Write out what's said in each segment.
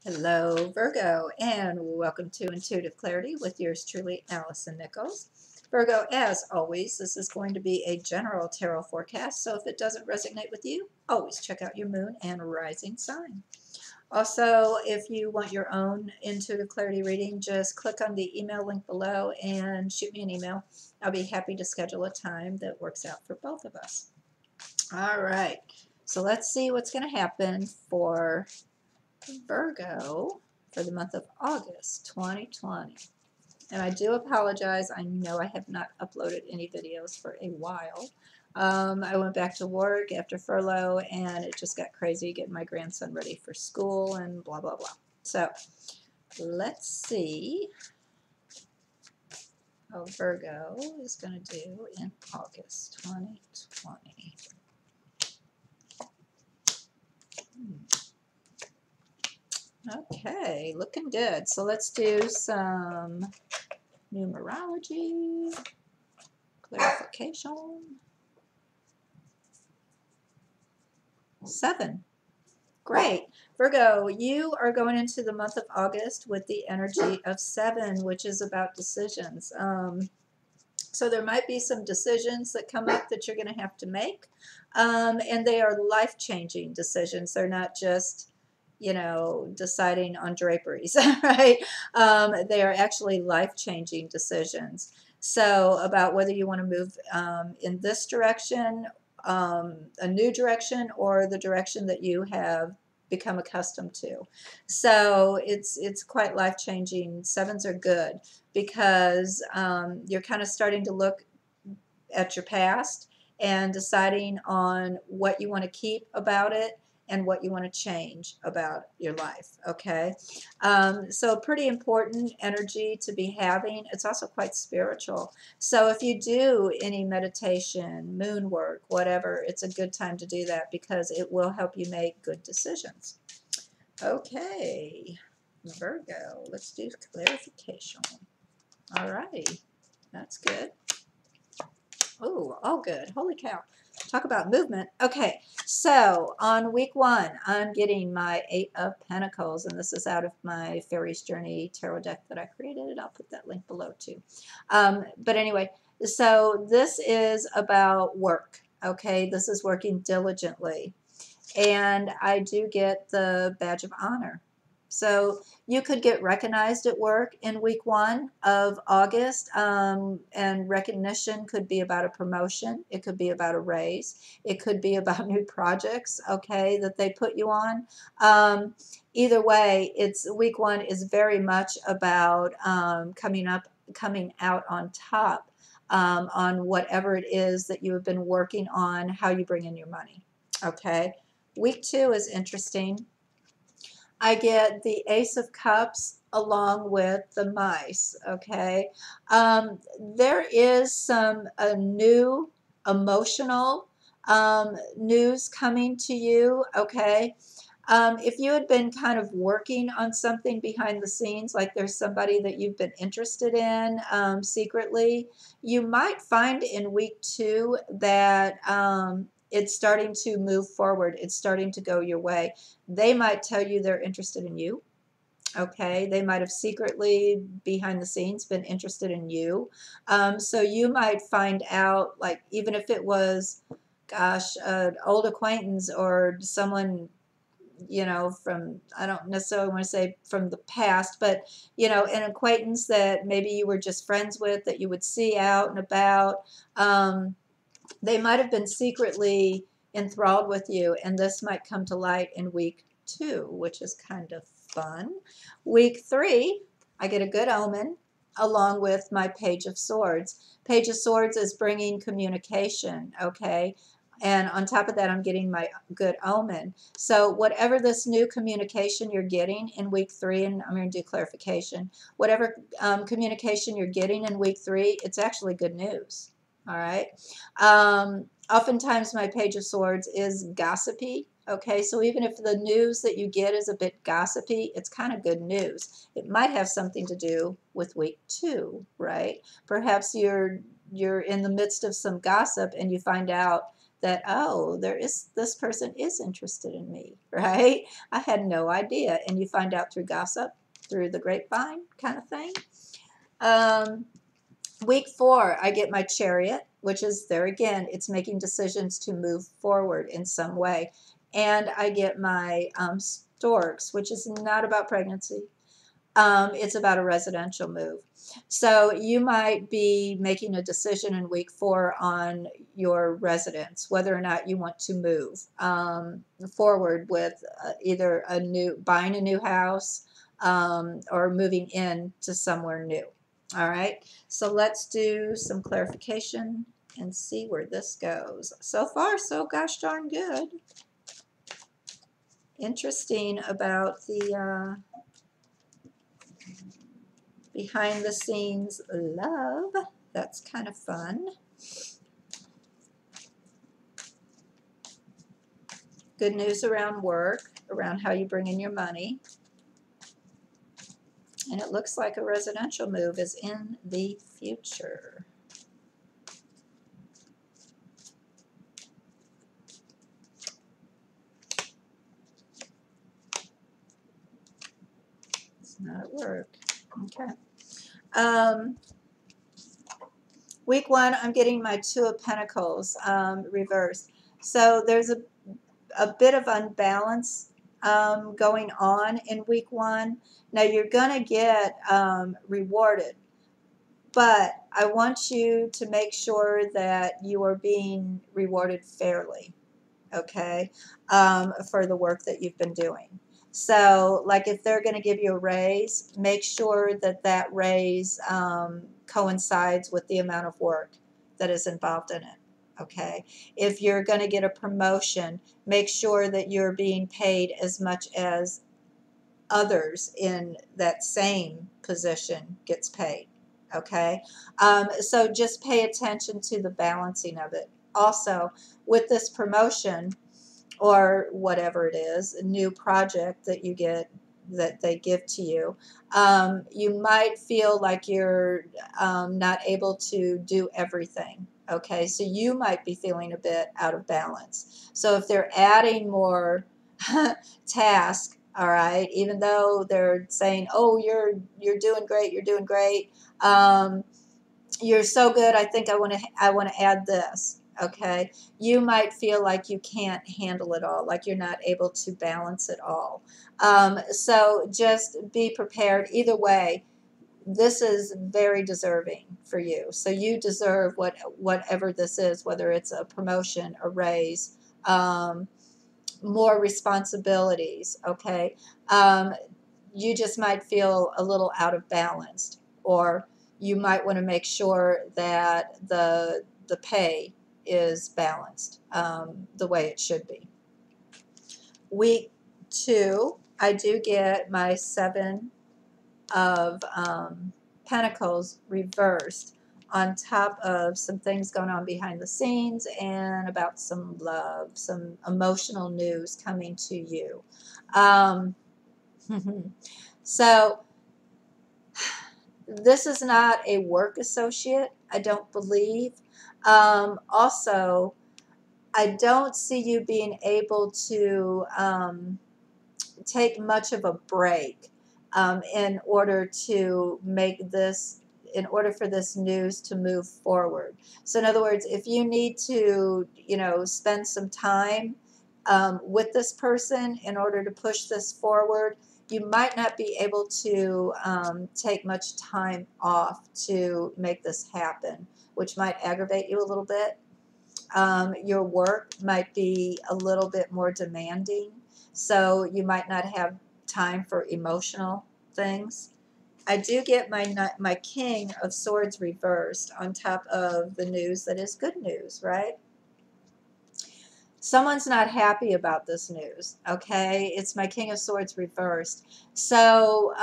Hello, Virgo, and welcome to Intuitive Clarity with yours truly, Allison Nichols. Virgo, as always, this is going to be a general tarot forecast, so if it doesn't resonate with you, always check out your moon and rising sign. Also, if you want your own Intuitive Clarity reading, just click on the email link below and shoot me an email. I'll be happy to schedule a time that works out for both of us. All right, so let's see what's going to happen for Virgo for the month of August 2020. And I do apologize. I know I have not uploaded any videos for a while. I went back to work after furlough and it just got crazy getting my grandson ready for school and blah, blah, blah. So let's see how Virgo is going to do in August 2020. Okay, looking good. So let's do some numerology, clarification. 7. Great. Virgo, you are going into the month of August with the energy of 7, which is about decisions. So there might be some decisions that come up that you're going to have to make. And they are life-changing decisions. They're not just, deciding on draperies, right? They are actually life-changing decisions. So about whether you want to move in this direction, a new direction, or the direction that you have become accustomed to. So it's quite life-changing. 7s are good because you're kind of starting to look at your past and deciding on what you want to keep about it and what you want to change about your life, okay? So pretty important energy to be having. It's also quite spiritual. So if you do any meditation, moon work, whatever, it's a good time to do that because it will help you make good decisions. Okay, Virgo, let's do clarification. All right, that's good. Oh, all good. Holy cow. Talk about movement. Okay, so on week 1, I'm getting my 8 of Pentacles, and this is out of my Fairies Journey tarot deck that I created. I'll put that link below too. But anyway, so this is about work. Okay, this is working diligently. And I do get the badge of honor. So you could get recognized at work in week 1 of August, and recognition could be about a promotion. It could be about a raise. It could be about new projects, okay, that they put you on. Either way, week 1 is very much about coming out on top on whatever it is that you have been working on, how you bring in your money, okay. Week 2 is interesting. I get the Ace of Cups along with the mice, okay? There is some new emotional news coming to you, okay? If you had been kind of working on something behind the scenes, like there's somebody that you've been interested in secretly, you might find in week 2 that it's starting to move forward. It's starting to go your way. They might tell you they're interested in you. Okay, they might have secretly behind the scenes been interested in you. So you might find out, like, even if it was, gosh, an old acquaintance or someone, from, I don't necessarily want to say from the past, but, an acquaintance that maybe you were just friends with that you would see out and about. They might have been secretly enthralled with you, and this might come to light in week 2, which is kind of fun. Week 3, I get a good omen along with my Page of Swords. Page of Swords is bringing communication, okay? And on top of that, I'm getting my good omen. So whatever this new communication you're getting in week 3, and I'm going to do clarification, whatever communication you're getting in week 3, it's actually good news. All right. Oftentimes my Page of Swords is gossipy. Okay, so even if the news that you get is a bit gossipy, it's kind of good news. It might have something to do with week 2, right? Perhaps you're in the midst of some gossip and you find out that, oh, this person is interested in me, right? I had no idea. And you find out through gossip, through the grapevine kind of thing. Week 4, I get my Chariot, which is there again, it's making decisions to move forward in some way. And I get my Storks, which is not about pregnancy. It's about a residential move. So you might be making a decision in week 4 on your residence, whether or not you want to move forward with either buying a new house or moving in to somewhere new. All right, so let's do some clarification and see where this goes. So far, so gosh darn good. Interesting about the behind the scenes love. That's kind of fun. Good news around work, around how you bring in your money. And it looks like a residential move is in the future. It's not at work. Okay. Week 1, I'm getting my 2 of Pentacles reversed. So there's a bit of unbalance going on in week 1. Now you're going to get rewarded, but I want you to make sure that you are being rewarded fairly, okay, for the work that you've been doing. So like if they're going to give you a raise, make sure that that raise coincides with the amount of work that is involved in it. Okay, if you're going to get a promotion, make sure that you're being paid as much as others in that same position gets paid. Okay, so just pay attention to the balancing of it. Also, with this promotion or whatever it is, a new project that you get that they give to you, you might feel like you're not able to do everything. Okay, so you might be feeling a bit out of balance. So if they're adding more tasks, all right, even though they're saying, oh, you're doing great, you're doing great, you're so good, I think I want to add this. Okay, you might feel like you can't handle it all, like you're not able to balance it all. So just be prepared. Either way, this is very deserving for you. So you deserve whatever this is, whether it's a promotion, a raise, more responsibilities. Okay, you just might feel a little out of balance, or you might want to make sure that the pay is balanced the way it should be. Week 2, I do get my 7 of Pentacles reversed on top of some things going on behind the scenes and about some love, some emotional news coming to you. So this is not a work associate, I don't believe. Also, I don't see you being able to take much of a break in order to make this, in order for this news to move forward. So in other words, if you need to, spend some time with this person in order to push this forward, you might not be able to take much time off to make this happen, which might aggravate you a little bit. Your work might be a little bit more demanding, so you might not have time for emotional things. I do get my King of Swords reversed on top of the news that is good news, right? Someone's not happy about this news, okay? It's my King of Swords reversed. So,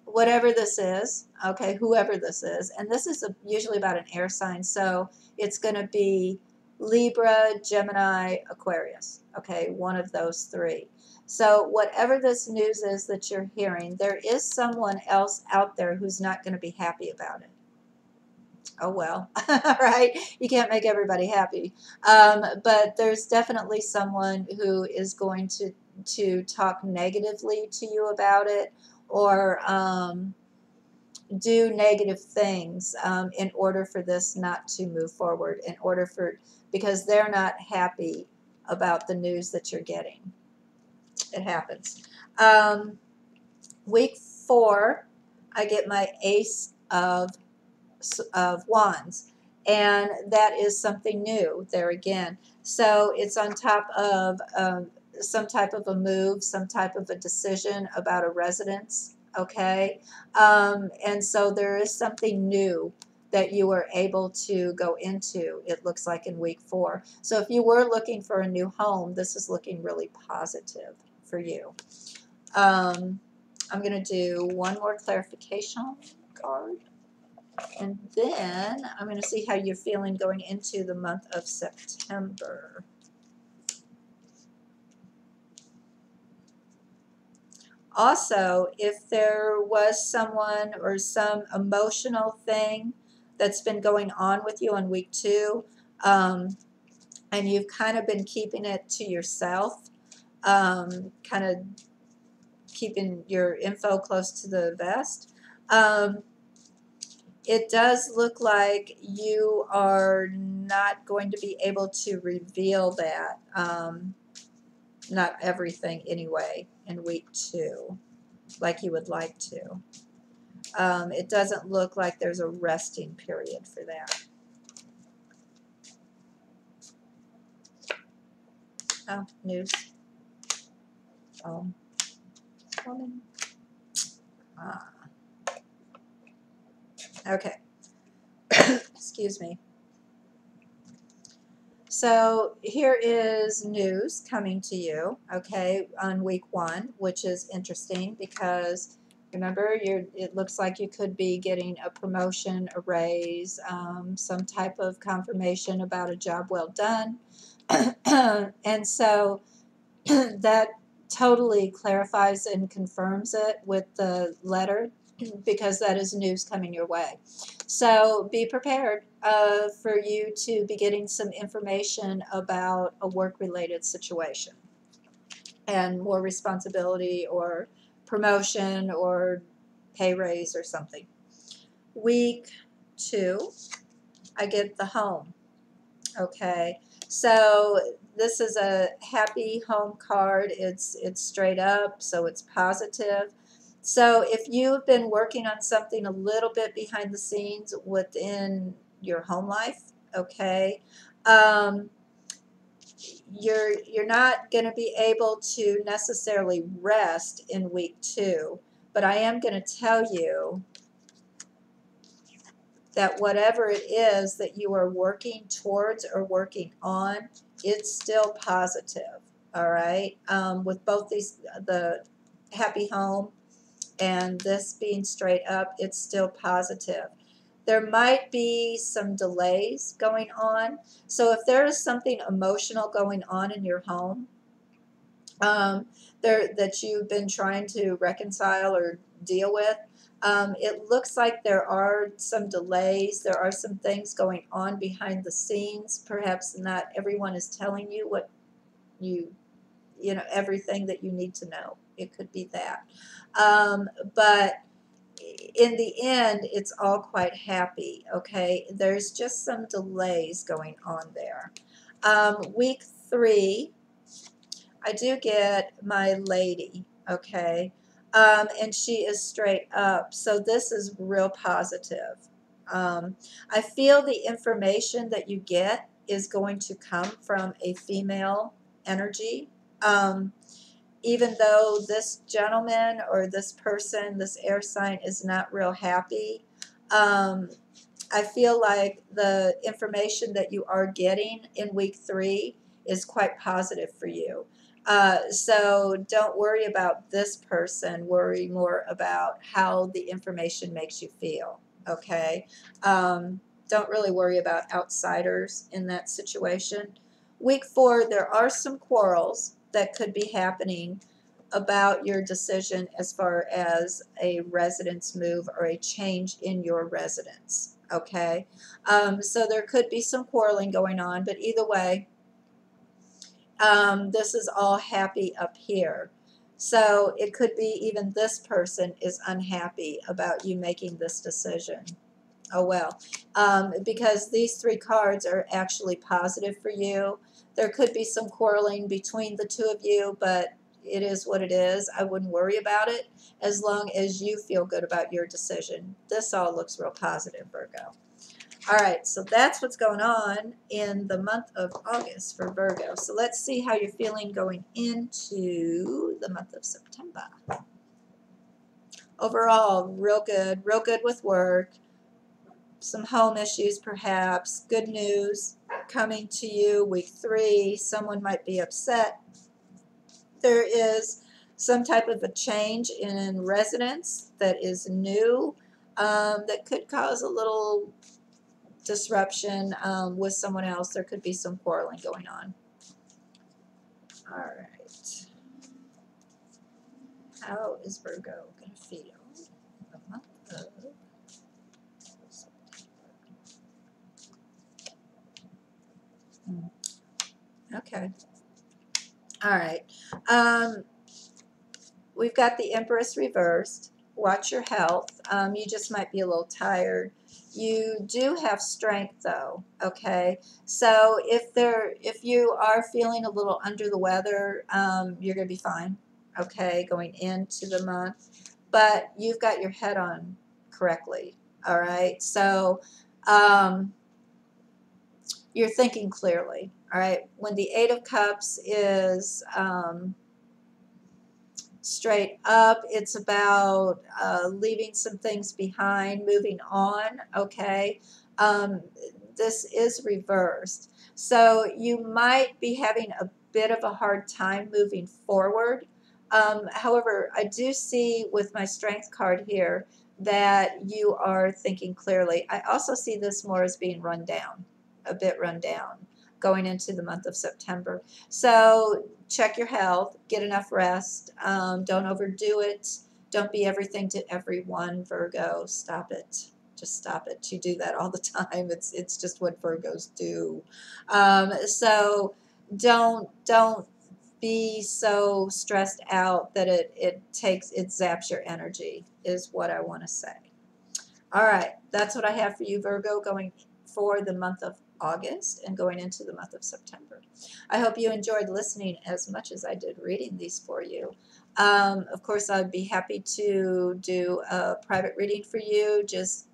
whatever this is, okay, whoever this is, and this is usually about an air sign, so it's going to be Libra, Gemini, Aquarius, okay, one of those 3. So whatever this news is that you're hearing, there is someone else out there who's not going to be happy about it. Oh well, right? You can't make everybody happy. But there's definitely someone who is going to talk negatively to you about it, or do negative things in order for this not to move forward, in order for, because they're not happy about the news that you're getting. It happens. Week 4, I get my Ace of Wands, and that is something new there again. So it's on top of some type of a move, some type of a decision about a residence, okay? And so there is something new that you were able to go into, it looks like, in week 4. So if you were looking for a new home, this is looking really positive for you. I'm going to do one more clarification card. And then I'm going to see how you're feeling going into the month of September. Also, if there was someone or some emotional thing that's been going on with you on week 2, and you've kind of been keeping it to yourself, kind of keeping your info close to the vest, it does look like you are not going to be able to reveal that, not everything anyway, in week 2, like you would like to. It doesn't look like there's a resting period for that. Oh, news. Oh, woman. Ah. Okay. Excuse me. So here is news coming to you, okay, on week 1, which is interesting because remember, it looks like you could be getting a promotion, a raise, some type of confirmation about a job well done. And so that totally clarifies and confirms it with the letter, because that is news coming your way. So be prepared for you to be getting some information about a work-related situation and more responsibility or promotion or pay raise or something. Week 2, I get the home. Okay, so this is a happy home card. It's straight up, so it's positive. So if you've been working on something a little bit behind the scenes within your home life, okay, you're not going to be able to necessarily rest in week 2, but I am going to tell you that whatever it is that you are working towards or working on, it's still positive, all right? With both these, the happy home and this being straight up, it's still positive. There might be some delays going on. So if there is something emotional going on in your home, that you've been trying to reconcile or deal with, it looks like there are some delays. There are some things going on behind the scenes. Perhaps not everyone is telling you what you know, everything that you need to know. It could be that. But in the end, it's all quite happy, okay? There's just some delays going on there. Week 3, I do get my lady, okay? And she is straight up. So this is real positive. I feel the information that you get is going to come from a female energy. Even though this gentleman or this person, this air sign, is not real happy, I feel like the information that you are getting in week 3 is quite positive for you. So don't worry about this person. Worry more about how the information makes you feel, okay? Don't really worry about outsiders in that situation. Week 4, there are some quarrels that could be happening about your decision as far as a residence move or a change in your residence. Okay, so there could be some quarreling going on, but either way, this is all happy up here. So it could be even this person is unhappy about you making this decision. Oh well, because these three cards are actually positive for you. There could be some quarreling between the two of you, but it is what it is. I wouldn't worry about it as long as you feel good about your decision. This all looks real positive, Virgo. All right, so that's what's going on in the month of August for Virgo. So let's see how you're feeling going into the month of September. Overall, real good with work. Some home issues perhaps. Good news coming to you week 3. Someone might be upset. There is some type of a change in residence that is new, that could cause a little disruption with someone else. There could be some quarreling going on. All right. How is Virgo going to feel the month of September? Okay. All right. We've got the Empress reversed. Watch your health. You just might be a little tired. You do have strength though, okay? So if you are feeling a little under the weather, you're going to be fine, okay, going into the month. But you've got your head on correctly, all right? So you're thinking clearly, all right? When the Eight of Cups is straight up, it's about leaving some things behind, moving on, okay? This is reversed. So you might be having a bit of a hard time moving forward. However, I do see with my strength card here that you are thinking clearly. I also see this more as being run down, a bit run down, going into the month of September. So check your health, get enough rest, don't overdo it, don't be everything to everyone, Virgo. Stop it. Just stop it. You do that all the time. It's just what Virgos do. So don't be so stressed out that it zaps your energy, is what I want to say. All right, that's what I have for you, Virgo, going for the month of August and going into the month of September. I hope you enjoyed listening as much as I did reading these for you. Of course, I'd be happy to do a private reading for you. Just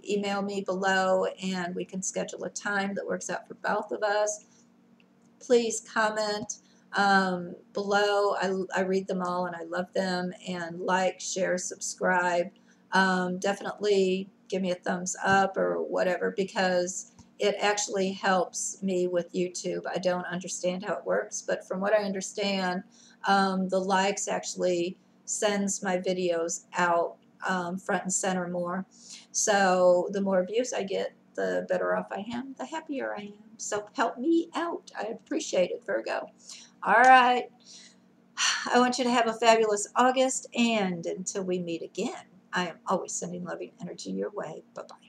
email me below and we can schedule a time that works out for both of us. Please comment below. I read them all and I love them. And like, share, subscribe. Definitely give me a thumbs up or whatever, because it actually helps me with YouTube. I don't understand how it works, but from what I understand, the likes actually sends my videos out front and center more. So the more views I get, the better off I am, the happier I am. So help me out. I appreciate it, Virgo. All right. I want you to have a fabulous August, and until we meet again, I am always sending loving energy your way. Bye-bye.